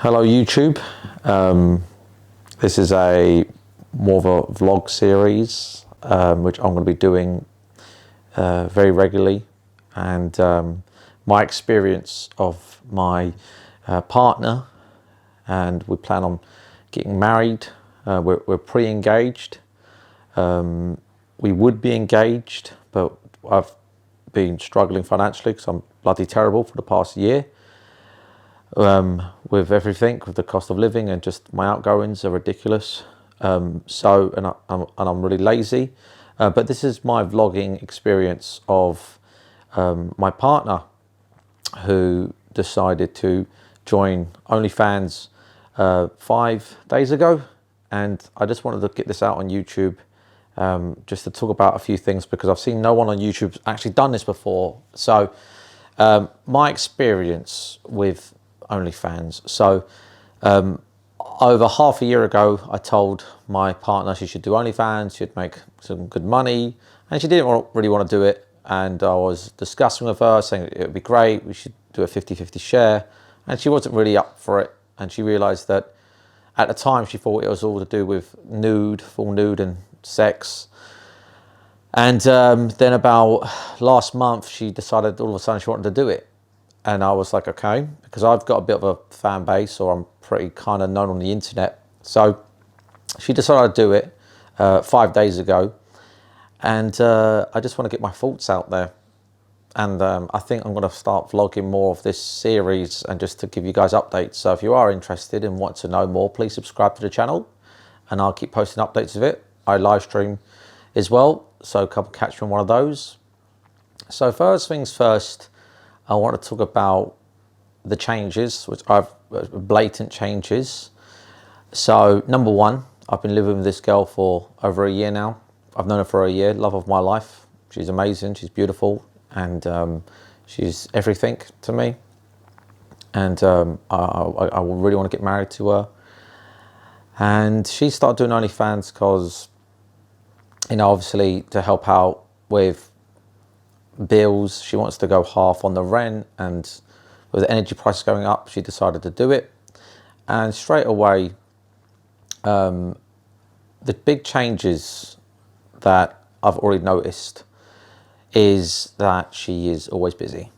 Hello YouTube. This is a more of a vlog series which I'm going to be doing very regularly, and my experience of my partner, and we plan on getting married. We're pre-engaged. We would be engaged, but I've been struggling financially because I'm bloody terrible for the past year. With everything, with the cost of living, and just my outgoings are ridiculous. I'm really lazy. But this is my vlogging experience of my partner, who decided to join OnlyFans 5 days ago, and I just wanted to get this out on YouTube, just to talk about a few things, because I've seen no one on YouTube actually done this before. So my experience with OnlyFans. So over half a year ago, I told my partner she should do OnlyFans, she'd make some good money, and she didn't really want to do it. And I was discussing with her, saying it would be great, we should do a 50-50 share, and she wasn't really up for it. And she realized that at the time she thought it was all to do with nude, full nude and sex. And then about last month, she decided all of a sudden she wanted to do it. And I was like, okay, because I've got a bit of a fan base, or I'm pretty kind of known on the internet. So she decided to do it 5 days ago. And I just want to get my thoughts out there. And I think I'm going to start vlogging more of this series, and just to give you guys updates. So if you are interested and want to know more, please subscribe to the channel, and I'll keep posting updates of it. I live stream as well, so come catch me on one of those. So first things first, I want to talk about the changes, which blatant changes. So number one, I've been living with this girl for over a year now. I've known her for a year, love of my life. She's amazing, she's beautiful, and she's everything to me. And I really want to get married to her. And she started doing OnlyFans because, you know, obviously to help out with bills. She wants to go half on the rent, and with the energy prices going up, she decided to do it. And straight away, the big changes that I've already noticed is that she is always busy.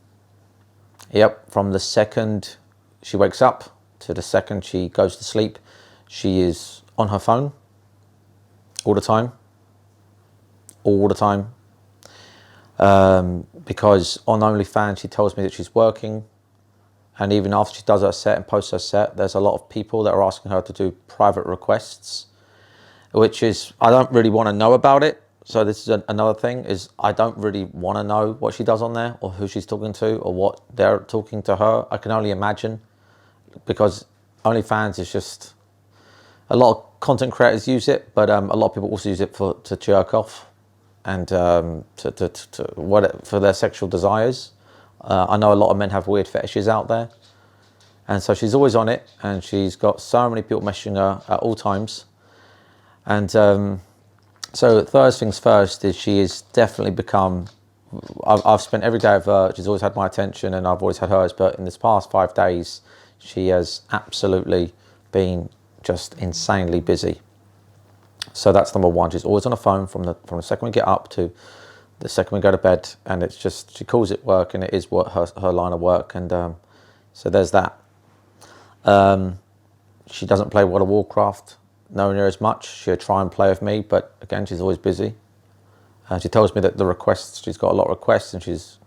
Yep, from the second she wakes up to the second she goes to sleep, she is on her phone all the time. All the time. Because on OnlyFans she tells me that she's working, and even after she does her set and posts her set, there's a lot of people that are asking her to do private requests, which is, I don't really want to know about it. So this is another thing, is I don't really want to know what she does on there, or who she's talking to, or what they're talking to her. I can only imagine, because OnlyFans is just, a lot of content creators use it, but a lot of people also use it to jerk off, and for their sexual desires. I know a lot of men have weird fetishes out there, and so she's always on it, and she's got so many people messaging her at all times. And so first things first is she has definitely become, I've spent every day of her, she's always had my attention, and I've always had hers, but in this past 5 days she has absolutely been just insanely busy. So that's number one. She's always on the phone from the second we get up to the second we go to bed, and it's just, she calls it work, and it is what her line of work. And so there's that. She doesn't play World of Warcraft nowhere near as much. She'll try and play with me, but again, she's always busy. She tells me that the requests, she's got a lot of requests, and she's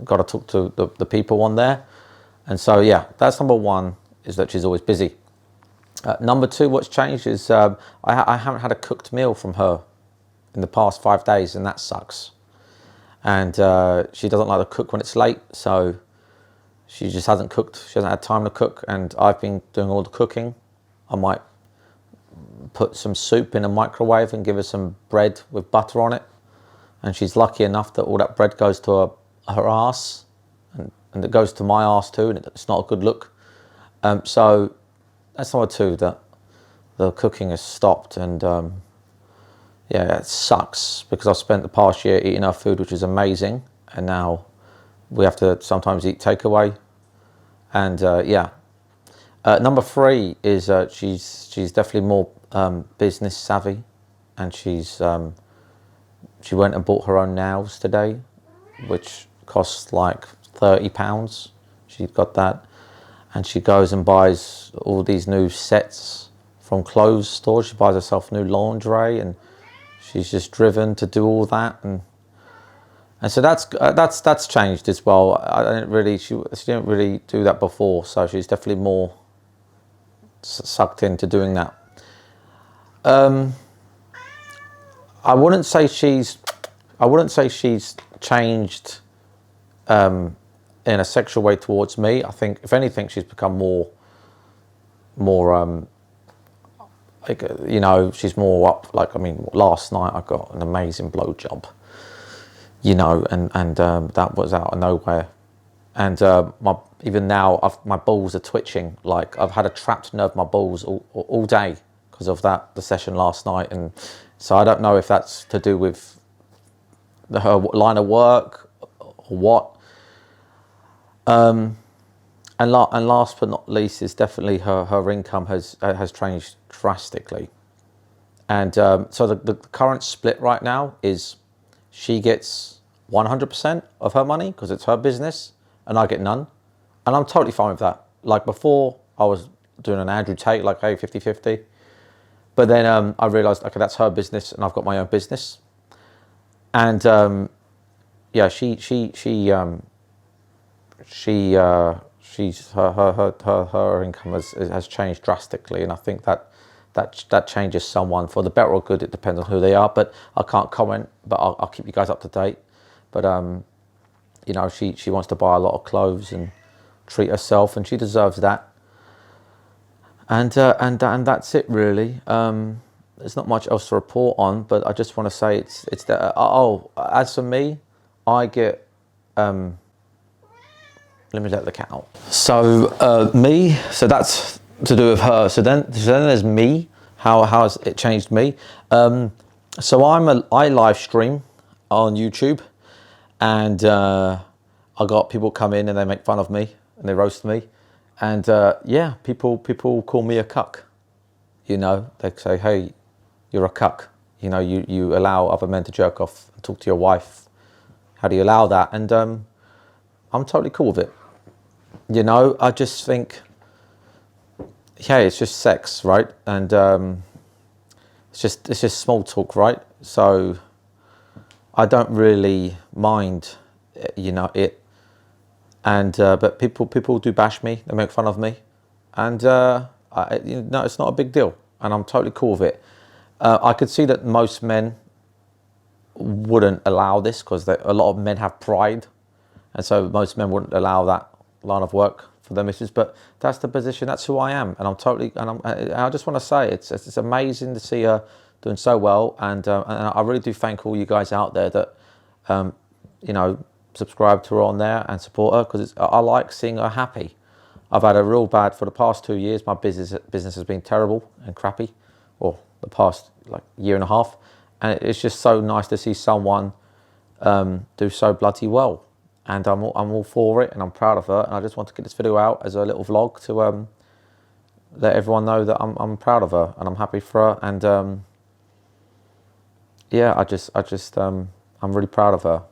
got to talk to the people on there. And so yeah, that's number one, is that she's always busy. Number two, what's changed is I haven't had a cooked meal from her in the past 5 days, and that sucks. And she doesn't like to cook when it's late, so she just hasn't cooked. She hasn't had time to cook, and I've been doing all the cooking. I might put some soup in a microwave and give her some bread with butter on it, and she's lucky enough that all that bread goes to her ass, and it goes to my ass too, and it's not a good look. So that's number two, that the cooking has stopped. And yeah, it sucks, because I've spent the past year eating her food, which is amazing, and now we have to sometimes eat takeaway. And yeah, Number three is she's definitely more business savvy, and she went and bought her own nails today, which costs like £30. She's got that, and she goes and buys all these new sets from clothes stores. She buys herself new lingerie, and she's just driven to do all that, and so that's changed as well. I didn't really she didn't really do that before, so she's definitely more sucked into doing that. I wouldn't say she's changed in a sexual way towards me. I think if anything, she's become more like, you know, she's more up. Like, I mean, last night I got an amazing blowjob, you know, and that was out of nowhere. And even now, my balls are twitching. Like, I've had a trapped nerve in my balls all day because of the session last night. And so I don't know if that's to do with her line of work or what. And last but not least is definitely her income has changed drastically. And so the current split right now is she gets 100% of her money because it's her business, and I get none. And I'm totally fine with that. Like, before, I was doing an Andrew Tate, like, hey, 50-50. But then I realised, okay, that's her business, and I've got my own business. And yeah, she's her income has changed drastically, and I think that changes someone for the better or good. It depends on who they are, but I can't comment. But I'll keep you guys up to date. But you know, she wants to buy a lot of clothes and treat herself, and she deserves that. And that's it really. There's not much else to report on, but I just want to say it's that. As for me, I get. Let me let the cat out. So me. So that's to do with her. So then there's me. How has it changed me? So I live stream on YouTube, and I got people come in and they make fun of me and they roast me, and yeah, people call me a cuck. You know, they say, hey, you're a cuck. You know, you allow other men to jerk off and talk to your wife. How do you allow that? And I'm totally cool with it. You know, I just think, yeah, it's just sex, right? And it's just small talk, right? So I don't really mind, you know, it. And but people do bash me. They make fun of me, and you know, it's not a big deal, and I'm totally cool with it. I could see that most men wouldn't allow this because a lot of men have pride, and so most men wouldn't allow that line of work for their missus. But that's the position. That's who I am, and I just want to say it's amazing to see her doing so well, and I really do thank all you guys out there that you know, subscribe to her on there and support her, because I like seeing her happy. I've had a real bad for the past 2 years. My business has been terrible and crappy, or the past like year and a half, and it's just so nice to see someone do so bloody well. And I'm all for it, and I'm proud of her. And I just want to get this video out as a little vlog to let everyone know that I'm proud of her and I'm happy for her. And yeah, I'm really proud of her.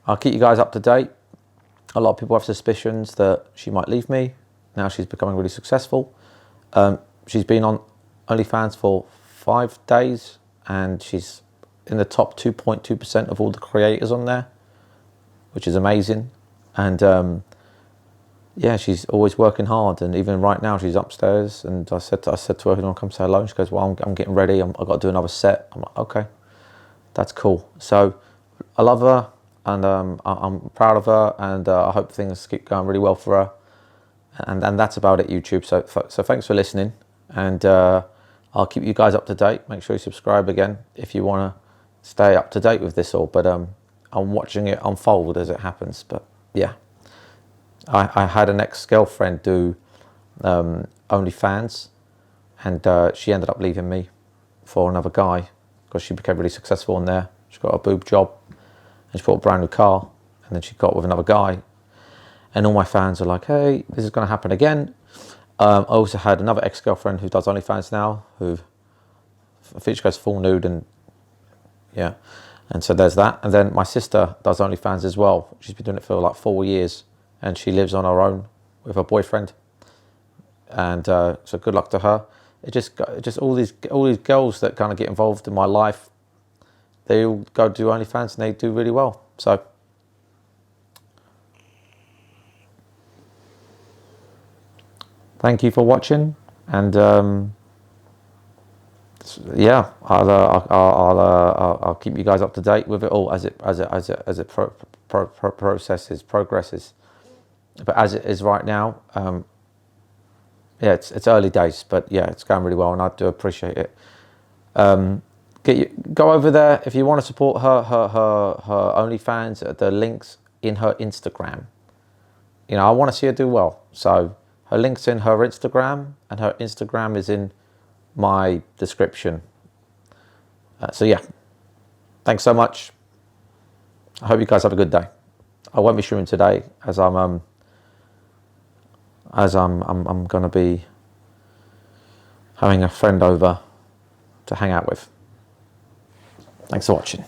I'll keep you guys up to date. A lot of people have suspicions that she might leave me. Now she's becoming really successful. She's been on OnlyFans for 5 days, and she's in the top 2.2% of all the creators on there, which is amazing. And yeah, she's always working hard. And even right now, she's upstairs. And I said to her, "You want to come say hello?" And she goes, "Well, I'm getting ready. I've got to do another set." I'm like, "Okay, that's cool." So I love her. And I'm proud of her, and I hope things keep going really well for her. And that's about it, YouTube. So thanks for listening, and I'll keep you guys up to date. Make sure you subscribe again if you want to stay up to date with this all. But I'm watching it unfold as it happens. But yeah, I had an ex-girlfriend do OnlyFans, and she ended up leaving me for another guy because she became really successful on there. She got a boob job. And she bought a brand new car, and then she got with another guy, and all my fans are like, "Hey, this is going to happen again." I also had another ex-girlfriend who does OnlyFans now, who I think she goes full nude, and yeah, and so there's that. And then my sister does OnlyFans as well. She's been doing it for like 4 years, and she lives on her own with her boyfriend. And so good luck to her. It just all these girls that kind of get involved in my life, they all go do OnlyFans and they do really well. So thank you for watching, and yeah, I'll keep you guys up to date with it all as it progresses. But as it is right now, yeah, it's early days, but yeah, it's going really well, and I do appreciate it. Go over there if you want to support her OnlyFans. The links in her Instagram. You know, I want to see her do well, so her link's in her Instagram, and her Instagram is in my description. So yeah, thanks so much. I hope you guys have a good day. I won't be streaming today as I'm going to be having a friend over to hang out with. Thanks for watching.